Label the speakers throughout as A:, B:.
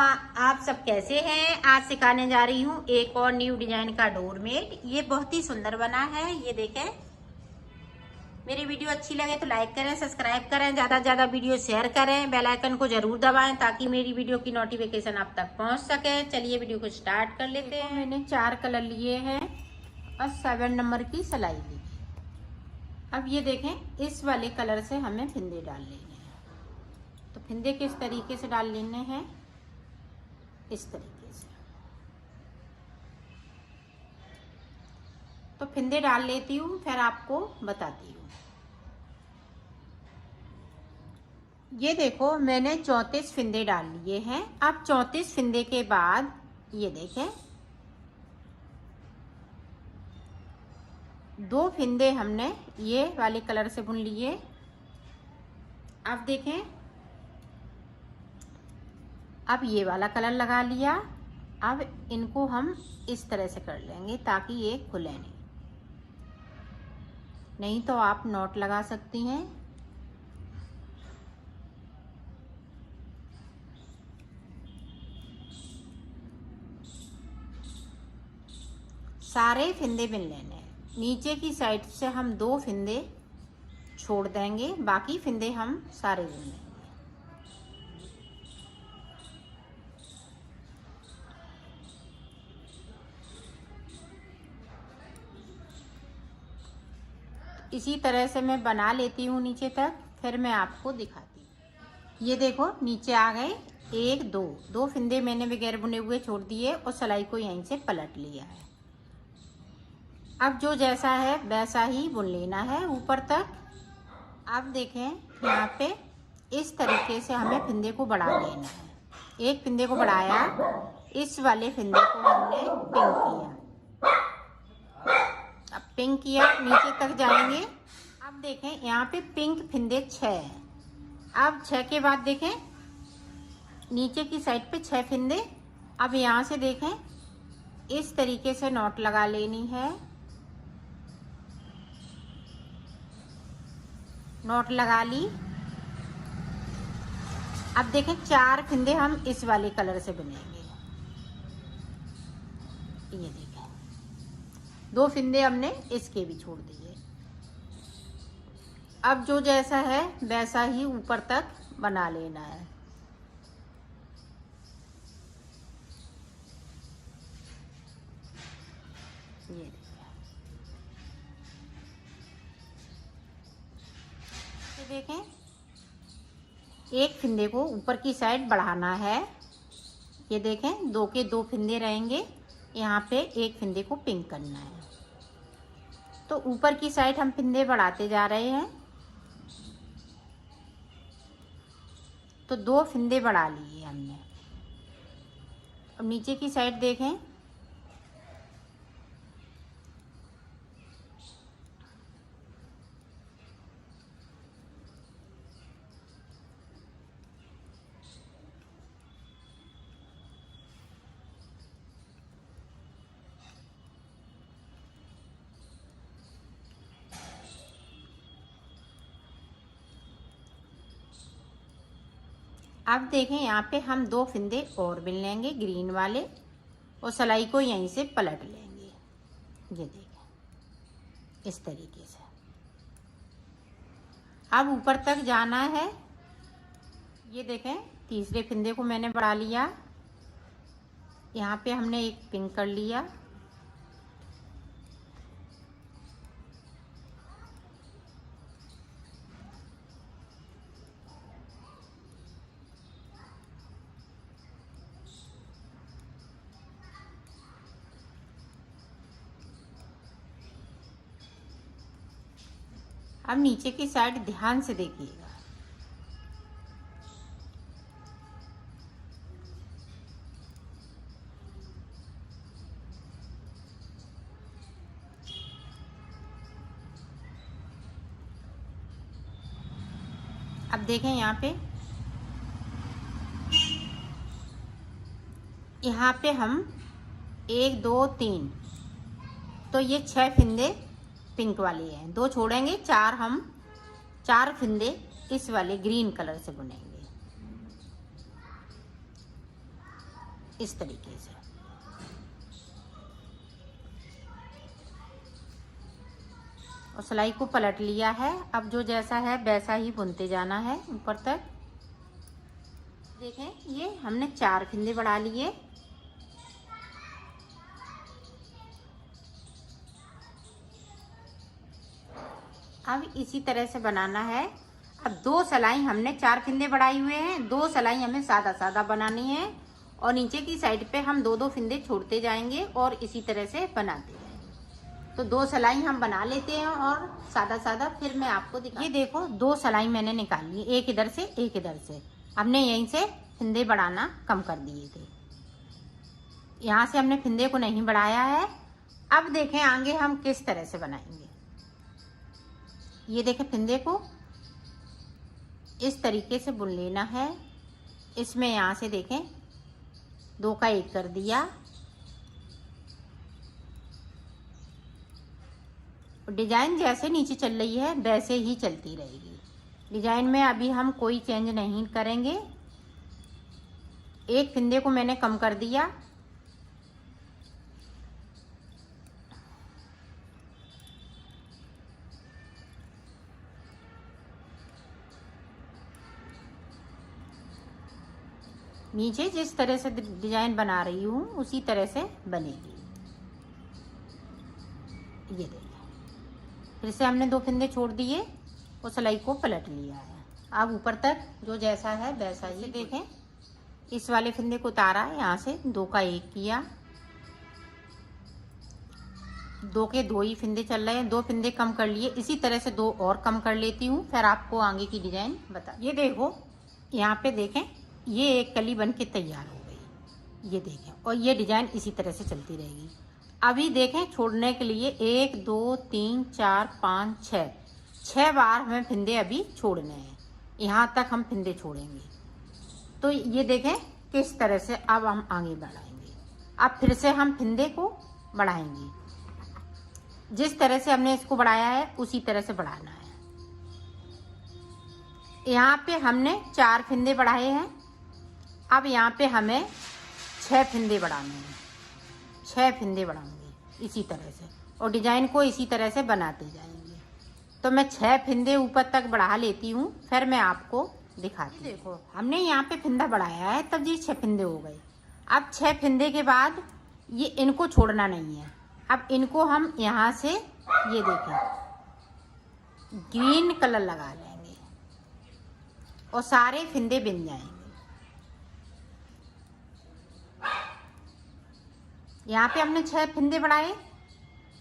A: आप सब कैसे हैं। आज सिखाने जा रही हूँ एक और न्यू डिजाइन का डोरमेट। ये बहुत ही सुंदर बना है। ये देखें, मेरी वीडियो अच्छी लगे तो लाइक करें, सब्सक्राइब करें, ज्यादा से ज्यादा वीडियो शेयर करें, बेल आइकन को जरूर दबाएं ताकि मेरी वीडियो की नोटिफिकेशन आप तक पहुंच सके। चलिए वीडियो को स्टार्ट कर लेते हैं। मैंने 4 कलर लिए हैं और 7 नंबर की सिलाई ली। अब ये देखें, इस वाले कलर से हमें फिंदे डाल लेने हैं। तो फिंदे किस तरीके से डाल लेने हैं, इस तरीके से। तो फिंदे डाल लेती हूँ, फिर आपको बताती हूँ। ये देखो, मैंने 34 फिंदे डाल लिए हैं। अब 34 फिंदे के बाद ये देखें, 2 फिंदे हमने ये वाले कलर से बुन लिए। अब देखें, अब ये वाला कलर लगा लिया। अब इनको हम इस तरह से कर लेंगे ताकि ये खुले नहीं तो आप नॉट लगा सकती हैं। सारे फिंदे बिन लेने हैं। नीचे की साइड से हम 2 फिंदे छोड़ देंगे, बाकी फिंदे हम सारे बिन लेंगे। इसी तरह से मैं बना लेती हूँ नीचे तक, फिर मैं आपको दिखाती हूँ। ये देखो, नीचे आ गए 1 2 फिंदे मैंने बगैर बुने हुए छोड़ दिए और सिलाई को यहीं से पलट लिया है। अब जो जैसा है वैसा ही बुन लेना है ऊपर तक। अब देखें, यहाँ पे इस तरीके से हमें फिंदे को बढ़ा लेना है। एक फिंदे को बढ़ाया, इस वाले फिंदे को हमने पिंक किया। अब पिंक किया, नीचे तक जाएंगे। अब देखें, यहाँ पे पिंक फिंदे 6 हैं। अब 6 के बाद देखें, नीचे की साइड पे 6 फिंदे। अब यहाँ से देखें, इस तरीके से नॉट लगा लेनी है। नॉट लगा ली। अब देखें, 4 फिंदे हम इस वाले कलर से बुनेंगे। ये देखें, 2 फिंदे हमने इसके भी छोड़ दिए। अब जो जैसा है वैसा ही ऊपर तक बना लेना है। ये देखें, एक फिंदे को ऊपर की साइड बढ़ाना है। ये देखें, 2 के 2 फिंदे रहेंगे। यहाँ पे एक फिंदे को पिंक करना है। तो ऊपर की साइड हम फिंदे बढ़ाते जा रहे हैं। तो 2 फिंदे बढ़ा लिए हमने। अब नीचे की साइड देखें, अब देखें, यहाँ पे हम 2 फिंदे और बिन लेंगे ग्रीन वाले और सिलाई को यहीं से पलट लेंगे। ये देखें, इस तरीके से। अब ऊपर तक जाना है। ये देखें, तीसरे फिंदे को मैंने बढ़ा लिया। यहाँ पे हमने एक पिंक कर लिया। अब नीचे की साइड ध्यान से देखिएगा। अब देखें, यहाँ पे हम 1 2 3, तो ये 6 फिंदे पिंक वाले हैं। 2 छोड़ेंगे, 4 हम 4 फिंदे इस वाले ग्रीन कलर से बुनेंगे। इस तरीके से। और सिलाई को पलट लिया है। अब जो जैसा है वैसा ही बुनते जाना है ऊपर तक। देखें ये हमने 4 फंदे बढ़ा लिए। अब इसी तरह से बनाना है। अब 2 सिलाई हमने 4 फंदे बढ़ाए हुए हैं, 2 सिलाई हमें सादा सादा बनानी है और नीचे की साइड पे हम 2-2 फंदे छोड़ते जाएंगे और इसी तरह से बनाते हैं। तो 2 सिलाई हम बना लेते हैं और सादा सादा फिर मैं आपको दिखा। ये देखो 2 सिलाई मैंने निकाल ली, एक इधर से एक इधर से। हमने यहीं से फंदे बढ़ाना कम कर दिए थे, यहाँ से हमने फंदे को नहीं बढ़ाया है। अब देखें आगे हम किस तरह से बनाएंगे। ये देखें फंदे को इस तरीके से बुन लेना है। इसमें यहाँ से देखें 2 का 1 कर दिया। डिजाइन जैसे नीचे चल रही है वैसे ही चलती रहेगी। डिजाइन में अभी हम कोई चेंज नहीं करेंगे। एक फंदे को मैंने कम कर दिया। नीचे जिस तरह से डिजाइन बना रही हूँ उसी तरह से बनेगी। ये देखिए फिर से हमने 2 फंदे छोड़ दिए और सिलाई को पलट लिया है। अब ऊपर तक जो जैसा है वैसा ही। देखें इस वाले फंदे को उतारा, यहाँ से 2 का 1 किया। 2 के 2 ही फंदे चल रहे हैं, 2 फंदे कम कर लिए। इसी तरह से 2 और कम कर लेती हूँ, फिर आपको आगे की डिजाइन बता। ये देखो यहाँ पे देखें ये एक कली बन के तैयार हो गई। ये देखें और ये डिजाइन इसी तरह से चलती रहेगी। अभी देखें छोड़ने के लिए 1 2 3 4 5 6 बार हमें फंदे अभी छोड़ने हैं। यहाँ तक हम फंदे छोड़ेंगे। तो ये देखें किस तरह से अब हम आगे बढ़ाएंगे। अब फिर से हम फंदे को बढ़ाएंगे, जिस तरह से हमने इसको बढ़ाया है उसी तरह से बढ़ाना है। यहाँ पे हमने 4 फंदे बढ़ाए हैं। अब यहाँ पे हमें 6 फंदे बढ़ाने हैं। 6 फंदे बढ़ाऊंगी इसी तरह से और डिजाइन को इसी तरह से बनाते जाएंगे। तो मैं 6 फंदे ऊपर तक बढ़ा लेती हूँ, फिर मैं आपको दिखाती हूँ। देखो हमने यहाँ पे फंदा बढ़ाया है तब ये 6 फंदे हो गए। अब 6 फंदे के बाद ये इनको छोड़ना नहीं है। अब इनको हम यहाँ से ये देखें ग्रीन कलर लगा लेंगे और सारे फंदे बिन जाएंगे। यहाँ पे हमने 6 फंदे बढ़ाए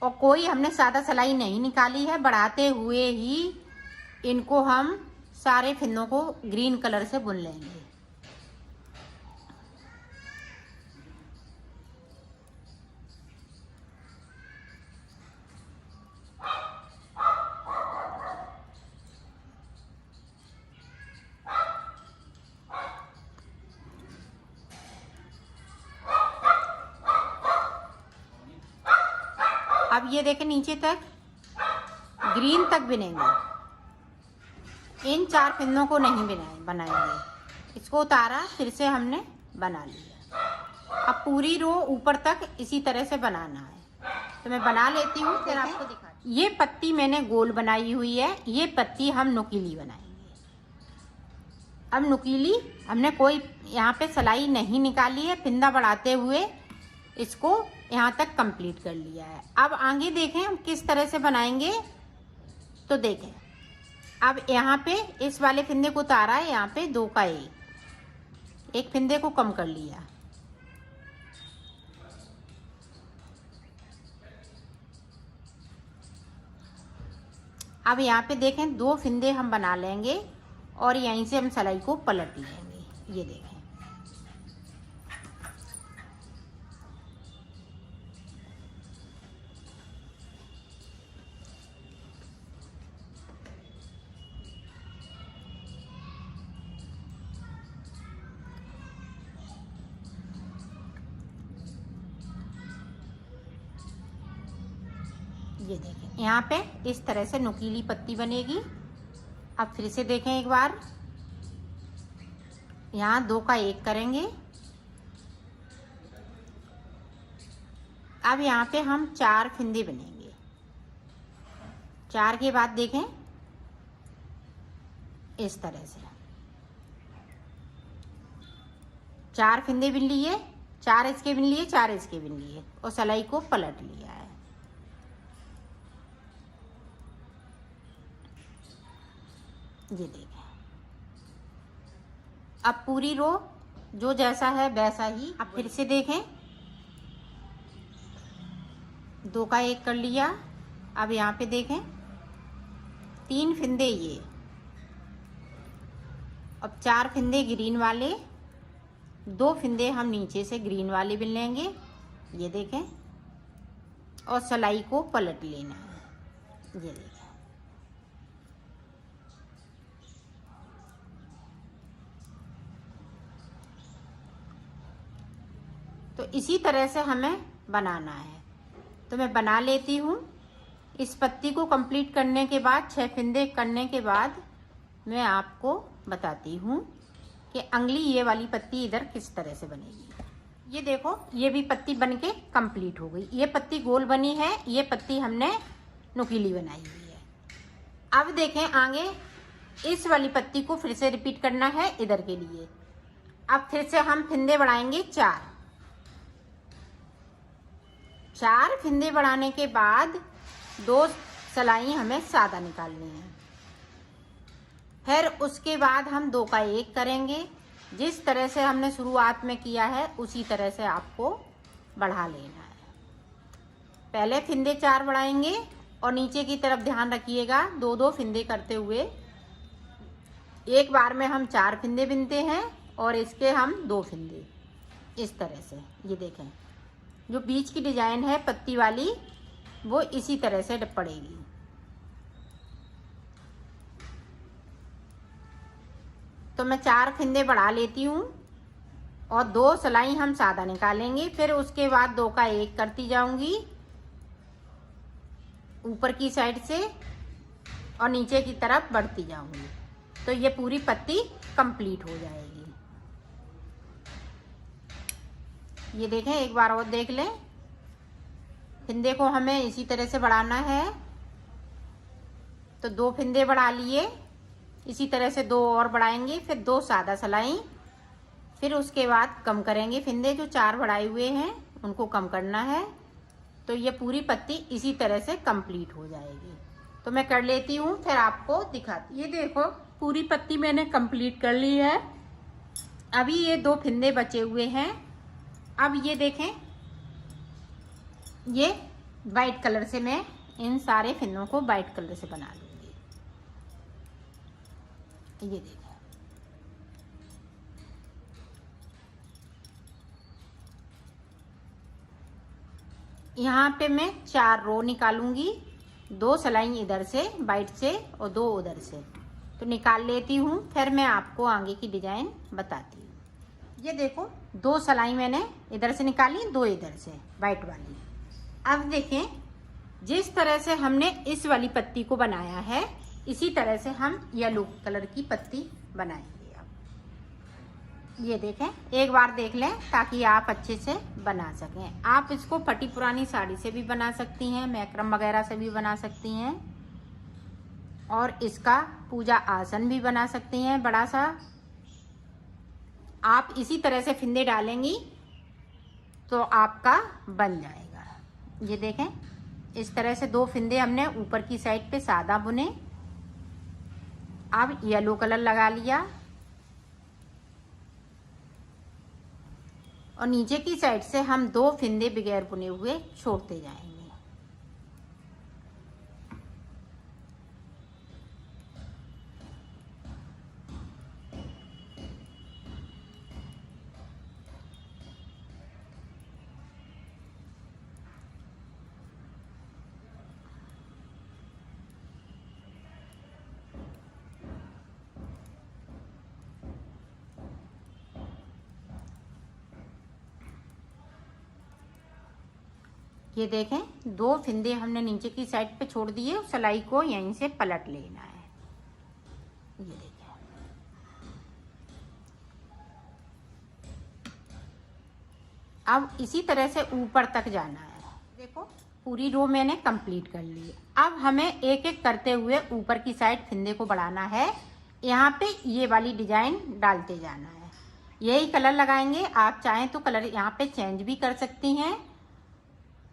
A: और कोई हमने सादा सिलाई नहीं निकाली है। बढ़ाते हुए ही इनको हम सारे फंदों को ग्रीन कलर से बुन लेंगे। अब ये देखें नीचे तक ग्रीन तक बिनेंगे। इन 4 फंदों को नहीं बनाएंगे। इसको उतारा फिर से हमने बना लिया। अब पूरी रो ऊपर तक इसी तरह से बनाना है। तो मैं बना लेती हूँ फिर आपको दिखाती हूँ। ये पत्ती मैंने गोल बनाई हुई है, ये पत्ती हम नुकीली बनाएंगे। अब नुकीली हमने कोई यहाँ पे सिलाई नहीं निकाली है। फंदा बढ़ाते हुए इसको यहाँ तक कंप्लीट कर लिया है। अब आगे देखें हम किस तरह से बनाएंगे। तो देखें अब यहाँ पे इस वाले फंदे को उतारा है, यहाँ पे 2 का 1 फंदे को कम कर लिया। अब यहाँ पे देखें 2 फंदे हम बना लेंगे और यहीं से हम सिलाई को पलट लेंगे। ये देखें ये देखें यहाँ पे इस तरह से नुकीली पत्ती बनेगी। अब फिर से देखें एक बार, यहाँ 2 का 1 करेंगे अब यहाँ पे हम 4 फिंदे बनेंगे। 4 के बाद देखें इस तरह से 4 फिंदे बिन लिए, 4 इसके बिन लिए, 4 इसके बिन लिए और सिलाई को पलट लिया है। ये देखें। अब पूरी रो जो जैसा है वैसा ही। अब फिर से देखें, 2 का 1 कर लिया। अब यहाँ पे देखें 3 फिंदे ये, अब 4 फिंदे ग्रीन वाले, 2 फिंदे हम नीचे से ग्रीन वाले बिन लेंगे। ये देखें और सिलाई को पलट लेना है। ये देखें। तो इसी तरह से हमें बनाना है। तो मैं बना लेती हूँ। इस पत्ती को कंप्लीट करने के बाद 6 फिंदे करने के बाद मैं आपको बताती हूँ कि अगली ये वाली पत्ती इधर किस तरह से बनेगी। ये देखो, ये भी पत्ती बनके कंप्लीट हो गई। ये पत्ती गोल बनी है, ये पत्ती हमने नुकीली बनाई हुई है। अब देखें आगे इस वाली पत्ती को फिर से रिपीट करना है इधर के लिए। अब फिर से हम फिंदे बढ़ाएंगे 4 फिंदे बढ़ाने के बाद 2 सिलाई हमें सादा निकालनी है। फिर उसके बाद हम 2 का 1 करेंगे। जिस तरह से हमने शुरुआत में किया है उसी तरह से आपको बढ़ा लेना है। पहले फिंदे 4 बढ़ाएंगे और नीचे की तरफ ध्यान रखिएगा 2-2 फिंदे करते हुए एक बार में हम 4 फिंदे बिनते हैं और इसके हम 2 फिंदे इस तरह से। ये देखें, जो बीच की डिजाइन है पत्ती वाली वो इसी तरह से पड़ेगी। तो मैं 4 फिंदे बढ़ा लेती हूँ और 2 सिलाई हम सादा निकालेंगे। फिर उसके बाद 2 का 1 करती जाऊंगी ऊपर की साइड से और नीचे की तरफ बढ़ती जाऊंगी। तो ये पूरी पत्ती कंप्लीट हो जाएगी। ये देखें, एक बार और देख लें। फिंदे को हमें इसी तरह से बढ़ाना है। तो 2 फिंदे बढ़ा लिए, इसी तरह से 2 और बढ़ाएंगे, फिर 2 सादा सिलाई, फिर उसके बाद कम करेंगे फिंदे। जो 4 बढ़ाए हुए हैं उनको कम करना है। तो ये पूरी पत्ती इसी तरह से कंप्लीट हो जाएगी। तो मैं कर लेती हूँ, फिर आपको दिखाती। ये देखो, पूरी पत्ती मैंने कंप्लीट कर ली है। अभी ये 2 फिंदे बचे हुए हैं। अब ये देखें, ये वाइट कलर से मैं इन सारे फिंदों को वाइट कलर से बना लूंगी। ये देखें, यहाँ पे मैं 4 रो निकालूंगी। 2 सिलाई इधर से वाइट से और 2 उधर से। तो निकाल लेती हूँ, फिर मैं आपको आगे की डिजाइन बताती हूँ। ये देखो, 2 सिलाई मैंने इधर से निकाली, 2 इधर से वाइट वाली। अब देखें, जिस तरह से हमने इस वाली पत्ती को बनाया है इसी तरह से हम येलो कलर की पत्ती बनाएंगे। अब ये देखें, एक बार देख लें ताकि आप अच्छे से बना सकें। आप इसको फटी पुरानी साड़ी से भी बना सकती हैं, मैक्रम वगैरह से भी बना सकती हैं और इसका पूजा आसन भी बना सकती हैं बड़ा सा। आप इसी तरह से फिंदे डालेंगी तो आपका बन जाएगा। ये देखें, इस तरह से 2 फिंदे हमने ऊपर की साइड पे सादा बुने। अब येलो कलर लगा लिया और नीचे की साइड से हम 2 फिंदे बगैर बुने हुए छोड़ते जाएंगे। ये देखें, 2 फिंदे हमने नीचे की साइड पे छोड़ दिए, सिलाई को यहीं से पलट लेना है। ये देखें, अब इसी तरह से ऊपर तक जाना है। देखो पूरी रो मैंने कंप्लीट कर ली। अब हमें एक एक करते हुए ऊपर की साइड फिंदे को बढ़ाना है। यहाँ पे ये वाली डिजाइन डालते जाना है। यही कलर लगाएंगे, आप चाहें तो कलर यहाँ पे चेंज भी कर सकती हैं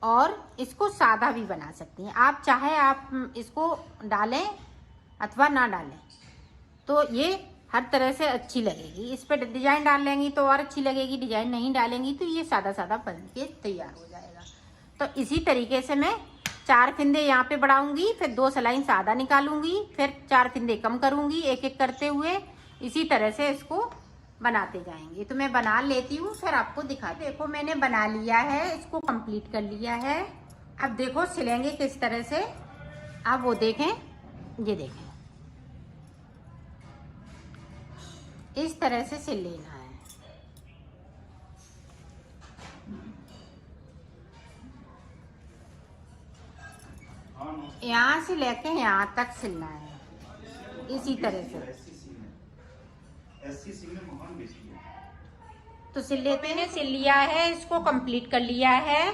A: और इसको सादा भी बना सकती हैं। आप चाहे आप इसको डालें अथवा ना डालें, तो ये हर तरह से अच्छी लगेगी। इस पर डिजाइन डाल लेंगी तो और अच्छी लगेगी, डिजाइन नहीं डालेंगी तो ये सादा सादा बन के तैयार हो जाएगा। तो इसी तरीके से मैं 4 फिंदे यहाँ पे बढ़ाऊंगी, फिर 2 सलाइन सादा निकालूंगी, फिर 4 फिंदे कम करूंगी एक एक करते हुए। इसी तरह से इसको बनाते जाएंगे। तो मैं बना लेती हूँ फिर आपको दिखा। देखो मैंने बना लिया है, इसको कंप्लीट कर लिया है। अब देखो सिलेंगे किस तरह से। अब वो देखें, ये देखें, इस तरह से सिल लेना है। यहाँ से लेके यहाँ तक सिलना है इसी तरह से। तो सिल लेते हैं। सिल लिया है, इसको कंप्लीट कर लिया है।